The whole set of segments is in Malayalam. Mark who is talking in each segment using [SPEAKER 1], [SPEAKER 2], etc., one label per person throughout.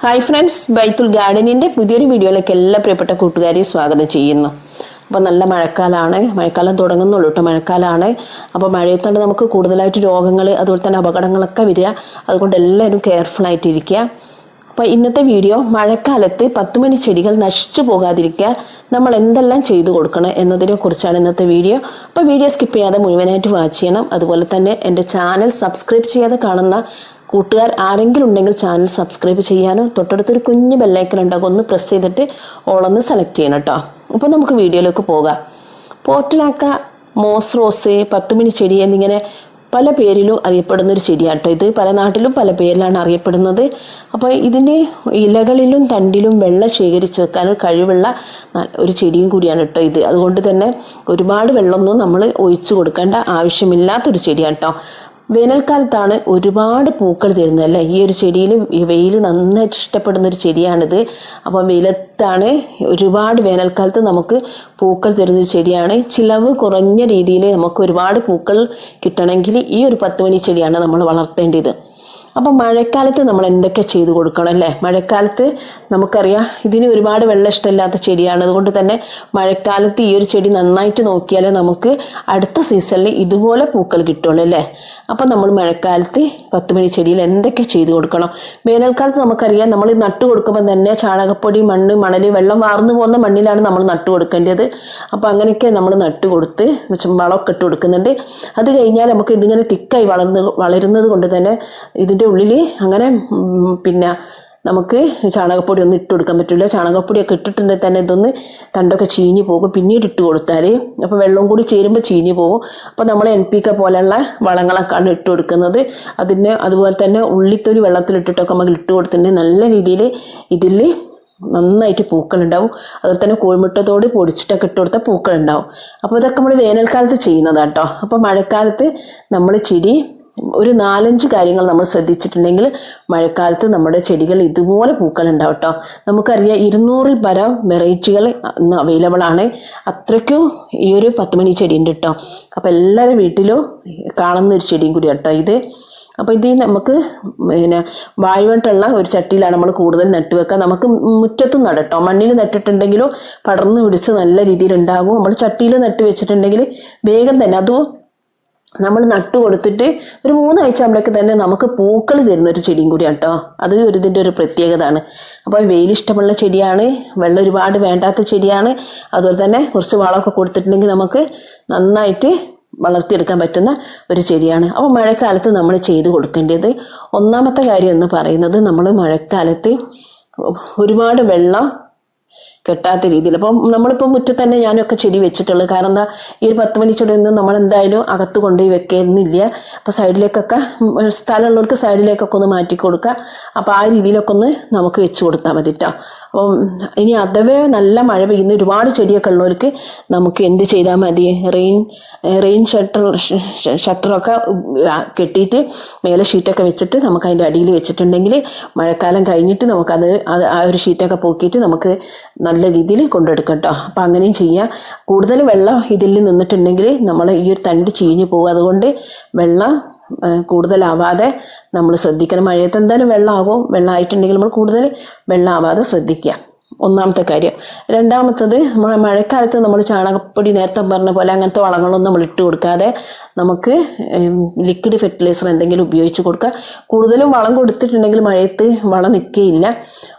[SPEAKER 1] ഹായ് ഫ്രണ്ട്സ്, ബൈത്തുൽ ഗാർഡനിൻ്റെ പുതിയൊരു വീഡിയോയിലേക്ക് എല്ലാ പ്രിയപ്പെട്ട കൂട്ടുകാരെയും സ്വാഗതം ചെയ്യുന്നു. അപ്പോൾ നല്ല മഴക്കാലം തുടങ്ങുന്നുള്ളൂ കേട്ടോ. മഴക്കാലമാണ്. അപ്പോൾ മഴയത്തോണ്ട് നമുക്ക് കൂടുതലായിട്ട് രോഗങ്ങൾ അതുപോലെ തന്നെ അപകടങ്ങളൊക്കെ വരിക. അതുകൊണ്ട് എല്ലാവരും കെയർഫുള്ളായിട്ടിരിക്കുക. അപ്പോൾ ഇന്നത്തെ വീഡിയോ മഴക്കാലത്ത് 10 മണി ചെടികൾ നശിച്ചു പോകാതിരിക്കുക നമ്മൾ എന്തെല്ലാം ചെയ്തു കൊടുക്കണം എന്നതിനെ കുറിച്ചാണ് ഇന്നത്തെ വീഡിയോ. അപ്പോൾ വീഡിയോ സ്കിപ്പ് ചെയ്യാതെ മുഴുവനായിട്ട് വാച്ച് ചെയ്യണം. അതുപോലെ തന്നെ എൻ്റെ ചാനൽ സബ്സ്ക്രൈബ് ചെയ്യാതെ കാണുന്ന കൂട്ടുകാർ ആരെങ്കിലും ഉണ്ടെങ്കിൽ ചാനൽ സബ്സ്ക്രൈബ് ചെയ്യാനോ തൊട്ടടുത്തൊരു കുഞ്ഞ് ബെല്ലൈക്കൺ ഉണ്ടാകും, ഒന്ന് പ്രസ് ചെയ്തിട്ട് ഓളൊന്ന് സെലക്ട് ചെയ്യണം കേട്ടോ. അപ്പോൾ നമുക്ക് വീഡിയോയിലേക്ക് പോകാം. പോർട്ടിലാക്ക, മോസ് റോസ്, 10 മണി ചെടി എന്നിങ്ങനെ പല പേരിലും അറിയപ്പെടുന്നൊരു ചെടിയാട്ടോ. ഇത് പല നാട്ടിലും പല പേരിലാണ് അറിയപ്പെടുന്നത്. അപ്പോൾ ഇതിൻ്റെ ഇലകളിലും തണ്ടിലും വെള്ളം ശേഖരിച്ച് വെക്കാൻ കഴിവുള്ള ഒരു ചെടിയും കൂടിയാണ് കേട്ടോ ഇത്. അതുകൊണ്ട് തന്നെ ഒരുപാട് വെള്ളമൊന്നും നമ്മൾ ഒഴിച്ചു കൊടുക്കേണ്ട ആവശ്യമില്ലാത്തൊരു ചെടിയാണ് കേട്ടോ. വേനൽക്കാലത്താണ് ഒരുപാട് പൂക്കൾ തരുന്നത് അല്ലേ. ഈ ഒരു ചെടിയിൽ വെയിൽ നന്നായിട്ട് ഇഷ്ടപ്പെടുന്ന ഒരു ചെടിയാണിത്. അപ്പോൾ വെയിലത്താണ് ഒരുപാട് വേനൽക്കാലത്ത് നമുക്ക് പൂക്കൾ തരുന്ന ചെടിയാണ്. ചിലവ് കുറഞ്ഞ രീതിയിൽ നമുക്ക് ഒരുപാട് പൂക്കൾ കിട്ടണമെങ്കിൽ ഈ ഒരു 10 മണി ചെടിയാണ് നമ്മൾ വളർത്തേണ്ടത്. അപ്പം മഴക്കാലത്ത് നമ്മൾ എന്തൊക്കെ ചെയ്തു കൊടുക്കണം അല്ലേ. മഴക്കാലത്ത് നമുക്കറിയാം ഇതിന് ഒരുപാട് വെള്ളം ഇഷ്ടമില്ലാത്ത ചെടിയാണ്. അതുകൊണ്ട് തന്നെ മഴക്കാലത്ത് ഈ ഒരു ചെടി നന്നായിട്ട് നോക്കിയാലേ നമുക്ക് അടുത്ത സീസണിൽ ഇതുപോലെ പൂക്കൾ കിട്ടുള്ളൂ അല്ലേ. അപ്പം നമ്മൾ മഴക്കാലത്ത് 10 മണി ചെടിയിൽ എന്തൊക്കെ ചെയ്തു കൊടുക്കണം. വേനൽക്കാലത്ത് നമുക്കറിയാം നമ്മൾ നട്ടു കൊടുക്കുമ്പോൾ തന്നെ ചാണകപ്പൊടി, മണ്ണ്, മണൽ, വെള്ളം വാർന്നു പോകുന്ന മണ്ണിലാണ് നമ്മൾ നട്ടു കൊടുക്കേണ്ടത്. അപ്പോൾ അങ്ങനെയൊക്കെ നമ്മൾ നട്ടു കൊടുത്ത് വളമൊക്കെ ഇട്ട് കൊടുക്കുന്നുണ്ട്. അത് കഴിഞ്ഞാൽ നമുക്ക് ഇതിങ്ങനെ തിക്കായി വളരുന്നത് കൊണ്ട് തന്നെ ഇതിൻ്റെ ഉള്ളിൽ അങ്ങനെ നമുക്ക് ചാണകപ്പൊടി ഒന്നും ഇട്ട് കൊടുക്കാൻ പറ്റില്ല. ചാണകപ്പൊടിയൊക്കെ ഇട്ടിട്ടുണ്ടെങ്കിൽ തന്നെ ഇതൊന്ന് തണ്ടൊക്കെ ചീഞ്ഞു പോകും. പിന്നീട് ഇട്ട് കൊടുത്താൽ അപ്പോൾ വെള്ളവും കൂടി ചേരുമ്പോൾ ചീഞ്ഞു പോകും. അപ്പോൾ നമ്മൾ NPK പോലെയുള്ള വളങ്ങളൊക്കെയാണ് ഇട്ട് കൊടുക്കുന്നത്. അതുപോലെ തന്നെ ഉള്ളിത്തൊലി വെള്ളത്തിലിട്ടിട്ടൊക്കെ നമുക്ക് ഇട്ട് കൊടുത്തിട്ടുണ്ടെങ്കിൽ നല്ല രീതിയിൽ ഇതിൽ നന്നായിട്ട് പൂക്കളുണ്ടാവും. അതുപോലെ തന്നെ കോഴിമുട്ടത്തോട് പൊടിച്ചിട്ടൊക്കെ ഇട്ട് കൊടുത്താൽ പൂക്കളുണ്ടാവും. അപ്പോൾ ഇതൊക്കെ നമ്മൾ വേനൽക്കാലത്ത് ചെയ്യുന്നതാണ് കേട്ടോ. അപ്പോൾ മഴക്കാലത്ത് നമ്മൾ ചെടി ഒരു 4-5 കാര്യങ്ങൾ നമ്മൾ ശ്രദ്ധിച്ചിട്ടുണ്ടെങ്കിൽ മഴക്കാലത്ത് നമ്മുടെ ചെടികൾ ഇതുപോലെ പൂക്കൾ ഉണ്ടാവും കേട്ടോ. നമുക്കറിയാം 200-ൽ പരം വെറൈറ്റികൾ ഇന്ന് അവൈലബിൾ ആണ്. അത്രയ്ക്കും ഈ ഒരു 10 മണി ചെടി ഉണ്ട് കേട്ടോ. അപ്പോൾ എല്ലാവരും വീട്ടിലും കാണുന്ന ഒരു ചെടിയും കൂടി കേട്ടോ ഇത്. അപ്പോൾ ഇത് നമുക്ക് വായുവായിട്ടുള്ള ഒരു ചട്ടിയിലാണ് നമ്മൾ കൂടുതൽ നട്ടുവെക്കുക. നമുക്ക് മുറ്റത്തും നടട്ടോ, മണ്ണിൽ നട്ടിട്ടുണ്ടെങ്കിലും പടർന്ന് പിടിച്ച് നല്ല രീതിയിൽ ഉണ്ടാകും. നമ്മൾ ചട്ടിയിൽ നട്ട് വെച്ചിട്ടുണ്ടെങ്കിൽ വേഗം തന്നെ അതും നമ്മൾ നട്ടു കൊടുത്തിട്ട് ഒരു 3 ആഴ്ച ആകുമ്പോഴേക്ക് തന്നെ നമുക്ക് പൂക്കൾ തരുന്നൊരു ചെടിയും കൂടിയാണ് കേട്ടോ. അത് ഇതിൻ്റെ ഒരു പ്രത്യേകതയാണ്. അപ്പോൾ വെയിലിഷ്ടമുള്ള ചെടിയാണ്, വെള്ളം ഒരുപാട് വേണ്ടാത്ത ചെടിയാണ്. അതുപോലെ തന്നെ കുറച്ച് വളമൊക്കെ കൊടുത്തിട്ടുണ്ടെങ്കിൽ നമുക്ക് നന്നായിട്ട് വളർത്തിയെടുക്കാൻ പറ്റുന്ന ഒരു ചെടിയാണ്. അപ്പോൾ മഴക്കാലത്ത് നമ്മൾ ചെയ്ത് കൊടുക്കേണ്ടത് ഒന്നാമത്തെ കാര്യം എന്ന് പറയുന്നത് നമ്മൾ മഴക്കാലത്ത് ഒരുപാട് വെള്ളം കെട്ടാത്ത രീതിയിൽ. അപ്പം നമ്മളിപ്പോൾ മുറ്റത്ത് തന്നെ ഞാനൊക്കെ ചെടി വെച്ചിട്ടുള്ളത്. കാരണം എന്താ, ഈ ഒരു 10 മണി ചെടിയൊന്നും നമ്മൾ എന്തായാലും അകത്ത് കൊണ്ടുപോയി വെക്കുന്നില്ല. അപ്പോൾ സൈഡിലേക്കൊക്കെ സ്ഥലമുള്ളവർക്ക് സൈഡിലേക്കൊക്കെ ഒന്ന് മാറ്റി കൊടുക്കുക. അപ്പോൾ ആ രീതിയിലൊക്കെ ഒന്ന് നമുക്ക് വെച്ച് കൊടുത്താൽ മതി കേട്ടോ. അപ്പം ഇനി അഥവാ നല്ല മഴ പെയ്യുന്ന ഒരുപാട് ചെടിയൊക്കെ ഉള്ളവർക്ക് നമുക്ക് എന്ത് ചെയ്താൽ മതി, റെയിൻ ഷട്ടറൊക്കെ കെട്ടിയിട്ട് മേലെ ഷീറ്റൊക്കെ വെച്ചിട്ട് നമുക്ക് അതിൻ്റെ അടിയിൽ വെച്ചിട്ടുണ്ടെങ്കിൽ മഴക്കാലം കഴിഞ്ഞിട്ട് നമുക്കത് ആ ഒരു ഷീറ്റൊക്കെ പോക്കിയിട്ട് നമുക്ക് നല്ല രീതിയിൽ കൊണ്ടെടുക്കാം കേട്ടോ. അപ്പം അങ്ങനെയും ചെയ്യാം. കൂടുതൽ വെള്ളം ഇതിൽ നിന്നിട്ടുണ്ടെങ്കിൽ നമ്മൾ ഈ ഒരു തണ്ട് ചീഞ്ഞു പോകും. അതുകൊണ്ട് വെള്ളം കൂടുതലാവാതെ നമ്മൾ ശ്രദ്ധിക്കണം. മഴയത്ത് എന്തായാലും വെള്ളമാകും. വെള്ളമായിട്ടുണ്ടെങ്കിൽ നമ്മൾ കൂടുതൽ വെള്ളമാവാതെ ശ്രദ്ധിക്കുക, ഒന്നാമത്തെ കാര്യം. രണ്ടാമത്തത്, മഴക്കാലത്ത് നമ്മൾ ചാണകപ്പൊടി നേരത്തെ പറഞ്ഞ പോലെ അങ്ങനത്തെ വളങ്ങളൊന്നും നമ്മൾ ഇട്ട് കൊടുക്കാതെ നമുക്ക് ലിക്വിഡ് ഫെർട്ടിലൈസർ എന്തെങ്കിലും ഉപയോഗിച്ച് കൊടുക്കുക. കൂടുതലും വളം കൊടുത്തിട്ടുണ്ടെങ്കിൽ മഴയത്ത് വളം നിൽക്കുകയില്ല.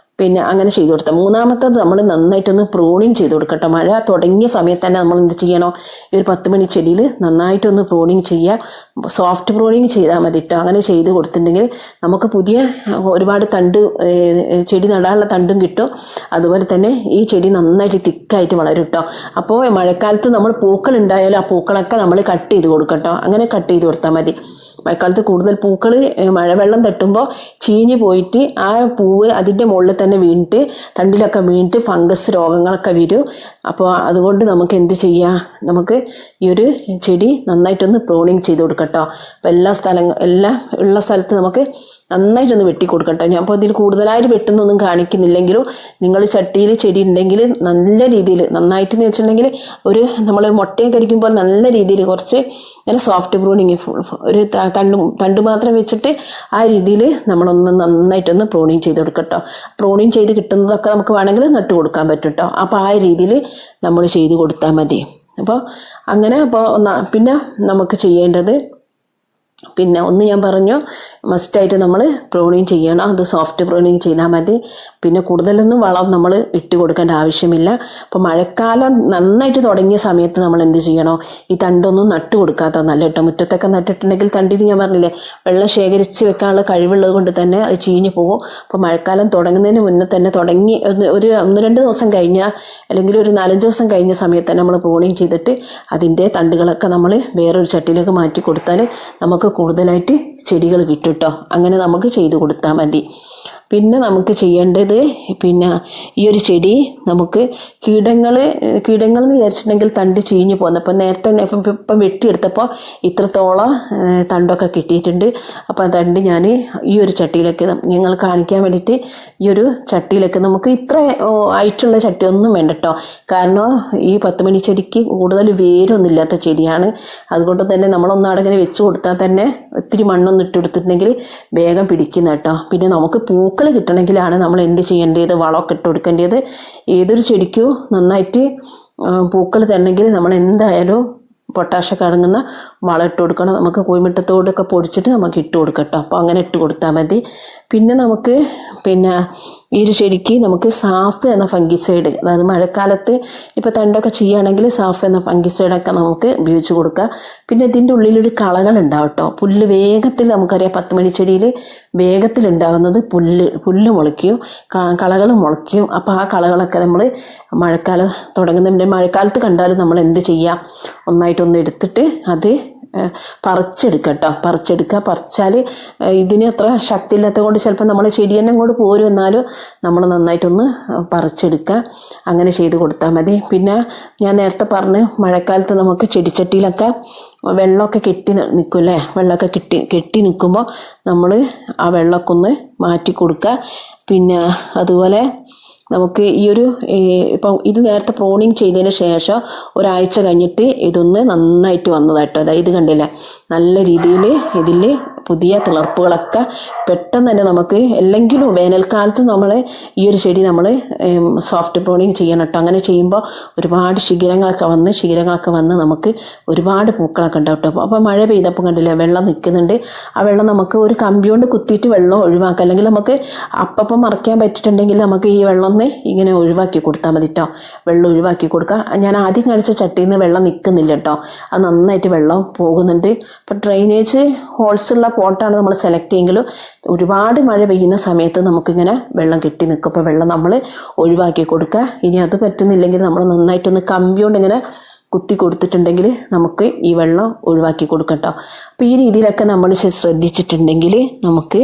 [SPEAKER 1] അങ്ങനെ ചെയ്ത് കൊടുത്താൽ. മൂന്നാമത്തത്, നമ്മൾ നന്നായിട്ടൊന്ന് പ്രൂണിങ് ചെയ്ത് കൊടുക്കട്ടോ. മഴ തുടങ്ങിയ സമയത്ത് തന്നെ നമ്മൾ എന്ത് ചെയ്യണോ, ഈ ഒരു 10 മണി ചെടിയിൽ നന്നായിട്ടൊന്ന് പ്രൂണിങ് ചെയ്യുക. സോഫ്റ്റ് പ്രൂണിങ് ചെയ്താൽ മതി കേട്ടോ. അങ്ങനെ ചെയ്ത് കൊടുത്തിട്ടുണ്ടെങ്കിൽ നമുക്ക് പുതിയ ഒരുപാട് ചെടി നടാനുള്ള തണ്ടും കിട്ടും. അതുപോലെ തന്നെ ഈ ചെടി നന്നായിട്ട് തിക്കായിട്ട് വളരും കേട്ടോ. അപ്പോൾ മഴക്കാലത്ത് നമ്മൾ പൂക്കൾ ഉണ്ടായാലും ആ പൂക്കളൊക്കെ നമ്മൾ കട്ട് ചെയ്ത് കൊടുക്കട്ടോ. അങ്ങനെ കട്ട് ചെയ്ത് കൊടുത്താൽ മതി. മഴക്കാലത്ത് കൂടുതൽ പൂക്കൾ മഴവെള്ളം തട്ടുമ്പോൾ ചീഞ്ഞ് പോയിട്ട് ആ പൂവ് അതിൻ്റെ മുകളിൽ തന്നെ വീണിട്ട് തണ്ടിലൊക്കെ വീണിട്ട് ഫംഗസ് രോഗങ്ങളൊക്കെ വരും. അപ്പോൾ അതുകൊണ്ട് നമുക്ക് എന്ത് ചെയ്യാം, നമുക്ക് ഈ ഒരു ചെടി നന്നായിട്ടൊന്ന് പ്രൂണിങ് ചെയ്ത് കൊടുക്കട്ടോ. അപ്പോൾ എല്ലാം ഉള്ള സ്ഥലത്ത് നമുക്ക് നന്നായിട്ടൊന്ന് വെട്ടി കൊടുക്കട്ടോ. ഞാൻ അപ്പോൾ ഇതിൽ കൂടുതലായിട്ട് വെട്ടുന്നൊന്നും കാണിക്കുന്നില്ലെങ്കിലും നിങ്ങൾ ചട്ടിയിൽ ചെടി ഉണ്ടെങ്കിൽ നല്ല രീതിയിൽ നന്നായിട്ടെന്ന് വെച്ചിട്ടുണ്ടെങ്കിൽ ഒരു നമ്മൾ മുട്ടയൊക്കെ അടിക്കുമ്പോൾ നല്ല രീതിയിൽ കുറച്ച് ഇങ്ങനെ സോഫ്റ്റ് പ്രൂണിങ് ഒരു തണ്ട് മാത്രം വെച്ചിട്ട് ആ രീതിയിൽ നമ്മളൊന്ന് നന്നായിട്ടൊന്ന് പ്രൂണിങ് ചെയ്ത് കൊടുക്കട്ടോ. പ്രൂണിങ് ചെയ്ത് കിട്ടുന്നതൊക്കെ നമുക്ക് വേണമെങ്കിൽ നട്ട് കൊടുക്കാൻ പറ്റും കേട്ടോ. അപ്പോൾ ആ രീതിയിൽ നമ്മൾ ചെയ്ത് കൊടുത്താൽ മതി. അപ്പോൾ അങ്ങനെ പിന്നെ നമുക്ക് ചെയ്യേണ്ടത് പിന്നെ ഒന്ന് ഞാൻ പറഞ്ഞു മസ്റ്റായിട്ട് നമ്മൾ പ്രൂണിങ് ചെയ്യണം. അത് സോഫ്റ്റ് പ്രൂണിങ് ചെയ്താൽ മതി. പിന്നെ കൂടുതലൊന്നും വളം നമ്മൾ ഇട്ട് കൊടുക്കേണ്ട ആവശ്യമില്ല. അപ്പോൾ മഴക്കാലം നന്നായിട്ട് തുടങ്ങിയ സമയത്ത് നമ്മൾ എന്ത് ചെയ്യണോ, ഈ തണ്ടൊന്നും നട്ട് കൊടുക്കാത്ത നല്ല കേട്ടോ. മുറ്റത്തൊക്കെ നട്ടിട്ടുണ്ടെങ്കിൽ തണ്ടിന് ഞാൻ പറഞ്ഞില്ലേ വെള്ളം ശേഖരിച്ച് വെക്കാനുള്ള കഴിവുള്ളത് കൊണ്ട് തന്നെ അത് ചീഞ്ഞു പോകും. അപ്പോൾ മഴക്കാലം തുടങ്ങുന്നതിന് മുന്നേ തന്നെ തുടങ്ങി ഒരു 1-2 ദിവസം കഴിഞ്ഞാൽ അല്ലെങ്കിൽ ഒരു 4-5 ദിവസം കഴിഞ്ഞ സമയത്ത് തന്നെ നമ്മൾ പ്രൂണിങ് ചെയ്തിട്ട് അതിൻ്റെ തണ്ടുകളൊക്കെ നമ്മൾ വേറൊരു ചട്ടിയിലേക്ക് മാറ്റി കൊടുത്താൽ നമുക്ക് കൂടുതലായിട്ട് ചെടികൾ കിട്ടും കേട്ടോ. അങ്ങനെ നമുക്ക് ചെയ്ത് കൊടുത്താൽ മതി. പിന്നെ നമുക്ക് ചെയ്യേണ്ടത് പിന്നെ ഈ ഒരു ചെടി നമുക്ക് കീടങ്ങൾ എന്ന് വിചാരിച്ചിട്ടുണ്ടെങ്കിൽ തണ്ട് ചീഞ്ഞു പോകുന്നത്. അപ്പം നേരത്തെ ഇപ്പം വെട്ടിയെടുത്തപ്പോൾ ഇത്രത്തോളം തണ്ടൊക്കെ കിട്ടിയിട്ടുണ്ട്. അപ്പോൾ ആ തണ്ട് ഞാൻ ഈ ഒരു ചട്ടിയിലേക്ക് നിങ്ങൾ കാണിക്കാൻ വേണ്ടിയിട്ട് ഈ ഒരു ചട്ടിയിലേക്ക് നമുക്ക് ഇത്ര ആയിട്ടുള്ള ചട്ടി ഒന്നും വേണ്ട കേട്ടോ. കാരണം ഈ 10 മണി ചെടിക്ക് കൂടുതൽ വേരൊന്നും ഇല്ലാത്ത ചെടിയാണ്. അതുകൊണ്ട് തന്നെ നമ്മളൊന്നടങ്ങനെ വെച്ച് കൊടുത്താൽ തന്നെ ഒത്തിരി മണ്ണൊന്നും ഇട്ട് കൊടുത്തിട്ടുണ്ടെങ്കിൽ വേഗം പിടിക്കുന്ന കേട്ടോ. പിന്നെ നമുക്ക് പൂക്കൾ കിട്ടണമെങ്കിലാണ് നമ്മൾ എന്ത് ചെയ്യേണ്ടത്, വളമൊക്കെ ഇട്ട് കൊടുക്കേണ്ടത്. ഏതൊരു ചെടിക്കും നന്നായിട്ട് പൂക്കൾ തരണമെങ്കിൽ നമ്മൾ എന്തായാലും പൊട്ടാഷൊക്കെ അടങ്ങുന്ന വളം ഇട്ട് കൊടുക്കണം. നമുക്ക് കോഴിമുട്ടത്തോടൊക്കെ പൊടിച്ചിട്ട് നമുക്ക് ഇട്ട് കൊടുക്കട്ടോ. അപ്പോൾ അങ്ങനെ ഇട്ട് കൊടുത്താൽ മതി. പിന്നെ നമുക്ക് ഈ ഒരു ചെടിക്ക് നമുക്ക് സാഫ് എന്ന ഫംഗിസൈഡ്, അതായത് മഴക്കാലത്ത് ഇപ്പോൾ തണ്ടൊക്കെ ചെയ്യുകയാണെങ്കിൽ സാഫ് എന്ന ഫംഗിസൈഡൊക്കെ നമുക്ക് ഉപയോഗിച്ച് കൊടുക്കുക. പിന്നെ ഇതിൻ്റെ ഉള്ളിലൊരു കളകളുണ്ടാവും കേട്ടോ. പുല്ല് വേഗത്തിൽ നമുക്കറിയാം 10 മണി ചെടിയിൽ വേഗത്തിലുണ്ടാവുന്നത് പുല്ല് മുളയ്ക്കും, കളകൾ മുളയ്ക്കും. അപ്പോൾ ആ കളകളൊക്കെ നമ്മൾ മഴക്കാലം തുടങ്ങുന്നതിൻ്റെ മഴക്കാലത്ത് കണ്ടാലും നമ്മൾ എന്ത് ചെയ്യുക, ഒന്നായിട്ടൊന്ന് എടുത്തിട്ട് അത് പറിച്ചാൽ ഇതിന് അത്ര ശക്തി ഇല്ലാത്തത് കൊണ്ട് ചിലപ്പോൾ നമ്മൾ ചെടി തന്നെ കൊണ്ട് പോരും. എന്നാലും നമ്മൾ നന്നായിട്ടൊന്ന് പറിച്ചെടുക്കുക. അങ്ങനെ ചെയ്ത് കൊടുത്താൽ മതി. പിന്നെ ഞാൻ നേരത്തെ പറഞ്ഞു മഴക്കാലത്ത് നമുക്ക് ചെടിച്ചട്ടിയിലൊക്കെ വെള്ളമൊക്കെ കെട്ടി നിൽക്കുമല്ലേ, വെള്ളമൊക്കെ കെട്ടി നിൽക്കുമ്പോൾ നമ്മൾ ആ വെള്ളമൊക്കെ ഒന്ന് മാറ്റി കൊടുക്കുക. പിന്നെ അതുപോലെ നമുക്ക് ഈ ഒരു ഇപ്പം ഇത് നേരത്തെ പ്രൂണിങ് ചെയ്തതിന് ശേഷം ഒരാഴ്ച കഴിഞ്ഞിട്ട് ഇതൊന്ന് നന്നായിട്ട് വന്നതാട്ടോ. അതായത് ഇത് കണ്ടില്ലേ, നല്ല രീതിയിൽ ഇതിൽ പുതിയ തിളർപ്പുകളൊക്കെ പെട്ടെന്ന് തന്നെ നമുക്ക് അല്ലെങ്കിലും വേനൽക്കാലത്ത് നമ്മൾ ഈ ഒരു ചെടി നമ്മൾ സോഫ്റ്റ് പ്രൂണിങ് ചെയ്യണം കേട്ടോ. അങ്ങനെ ചെയ്യുമ്പോൾ ഒരുപാട് ശിഖരങ്ങളൊക്കെ വന്ന് നമുക്ക് ഒരുപാട് പൂക്കളൊക്കെ ഉണ്ടാവും കേട്ടോ. അപ്പോൾ മഴ പെയ്തപ്പോൾ കണ്ടില്ലേ വെള്ളം നിൽക്കുന്നുണ്ട്. ആ വെള്ളം നമുക്ക് ഒരു കമ്പി കൊണ്ട് കുത്തിയിട്ട് വെള്ളം ഒഴിവാക്കാം. അല്ലെങ്കിൽ നമുക്ക് അപ്പം മറയ്ക്കാൻ പറ്റിയിട്ടുണ്ടെങ്കിൽ നമുക്ക് ഈ വെള്ളം ഒന്ന് ഇങ്ങനെ ഒഴിവാക്കി കൊടുത്താൽ മതി കേട്ടോ. വെള്ളം ഒഴിവാക്കി കൊടുക്കുക. ഞാൻ ആദ്യം കഴിച്ച ചട്ടിയിൽ നിന്ന് വെള്ളം നിൽക്കുന്നില്ല കേട്ടോ, അത് നന്നായിട്ട് വെള്ളം പോകുന്നുണ്ട്. അപ്പോൾ ഡ്രെയിനേജ് ഹോൾസുള്ള പോട്ടാണ് നമ്മൾ സെലക്ട് ചെയ്യുമെങ്കിലും ഒരുപാട് മഴ പെയ്യുന്ന സമയത്ത് നമുക്കിങ്ങനെ വെള്ളം കെട്ടി നിൽക്കും. അപ്പോൾ വെള്ളം നമ്മൾ ഒഴിവാക്കി കൊടുക്കുക. ഇനി അത് പറ്റുന്നില്ലെങ്കിൽ നമ്മൾ നന്നായിട്ടൊന്ന് കമ്പി കൊണ്ട് ഇങ്ങനെ കുത്തി കൊടുത്തിട്ടുണ്ടെങ്കിൽ നമുക്ക് ഈ വെള്ളം ഒഴിവാക്കി കൊടുക്കാം കേട്ടോ. അപ്പോൾ ഈ രീതിയിലൊക്കെ നമ്മൾ ശ്രദ്ധിച്ചിട്ടുണ്ടെങ്കിൽ നമുക്ക്